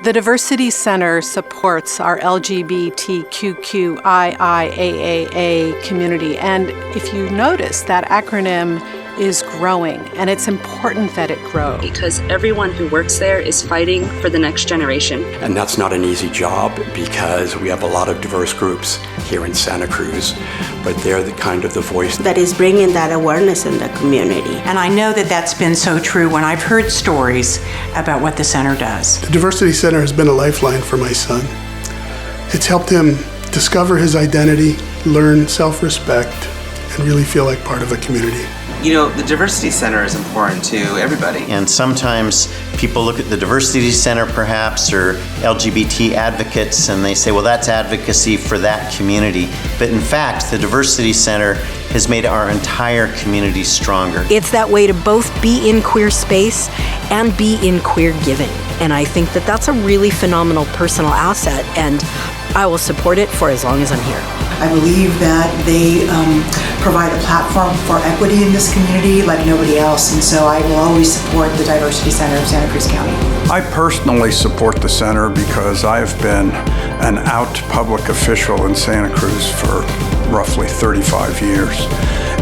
The Diversity Center supports our LGBTQIAAA community, and if you notice, that acronym is growing, and it's important that it grow. Because everyone who works there is fighting for the next generation. And that's not an easy job because we have a lot of diverse groups here in Santa Cruz, but they're the voice that is bringing that awareness in the community. And I know that that's been so true when I've heard stories about what the center does. The Diversity Center has been a lifeline for my son. It's helped him discover his identity, learn self-respect, and really feel like part of a community. You know, the Diversity Center is important to everybody. And sometimes people look at the Diversity Center perhaps, or LGBT advocates, and they say, well, that's advocacy for that community. But in fact, the Diversity Center has made our entire community stronger. It's that way to both be in queer space and be in queer giving. And I think that that's a really phenomenal personal asset, and I will support it for as long as I'm here. I believe that they provide a platform for equity in this community like nobody else, and so I will always support the Diversity Center of Santa Cruz County. I personally support the center because I've been an out public official in Santa Cruz for roughly 35 years,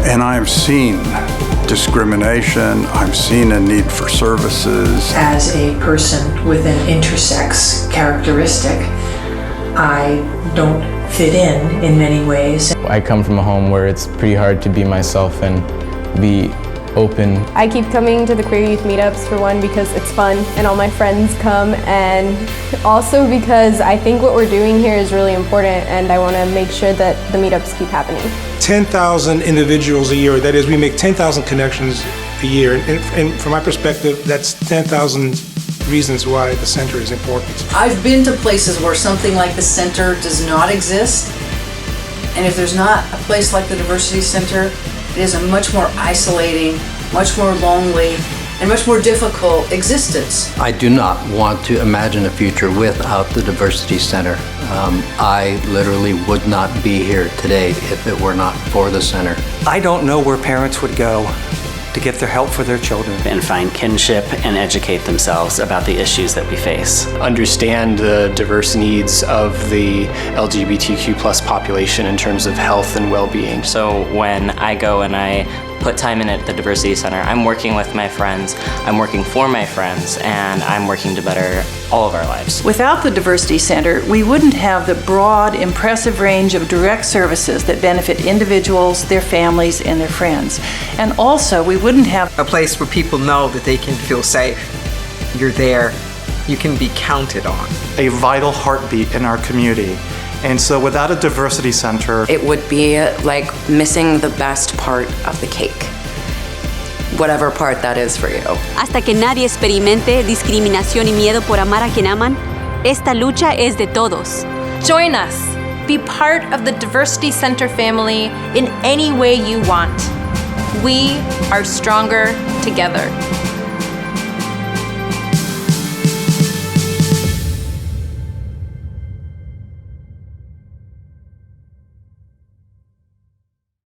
and I've seen discrimination, I've seen a need for services. As a person with an intersex characteristic, I don't fit in many ways. I come from a home where it's pretty hard to be myself and be open. I keep coming to the queer youth meetups, for one, because it's fun and all my friends come, and also because I think what we're doing here is really important, and I want to make sure that the meetups keep happening. 10,000 individuals a year, that is, we make 10,000 connections a year, and from my perspective, that's 10,000 reasons why the center is important. I've been to places where something like the center does not exist, and if there's not a place like the Diversity Center, it is a much more isolating, much more lonely, and much more difficult existence. I do not want to imagine a future without the Diversity Center. I literally would not be here today if it were not for the center. I don't know where parents would go to get their help for their children. And find kinship and educate themselves about the issues that we face. Understand the diverse needs of the LGBTQ+ population in terms of health and well-being. So when I go and I put time in at the Diversity Center, I'm working with my friends, I'm working for my friends, and I'm working to better all of our lives. Without the Diversity Center, we wouldn't have the broad, impressive range of direct services that benefit individuals, their families, and their friends. And also, we wouldn't have a place where people know that they can feel safe. You're there, you can be counted on. A vital heartbeat in our community. And so without a Diversity Center, it would be like missing the best part of the cake. Whatever part that is for you. Hasta que nadie experimente discriminación y miedo por amar a quien aman, esta lucha es de todos. Join us. Be part of the Diversity Center family in any way you want. We are stronger together.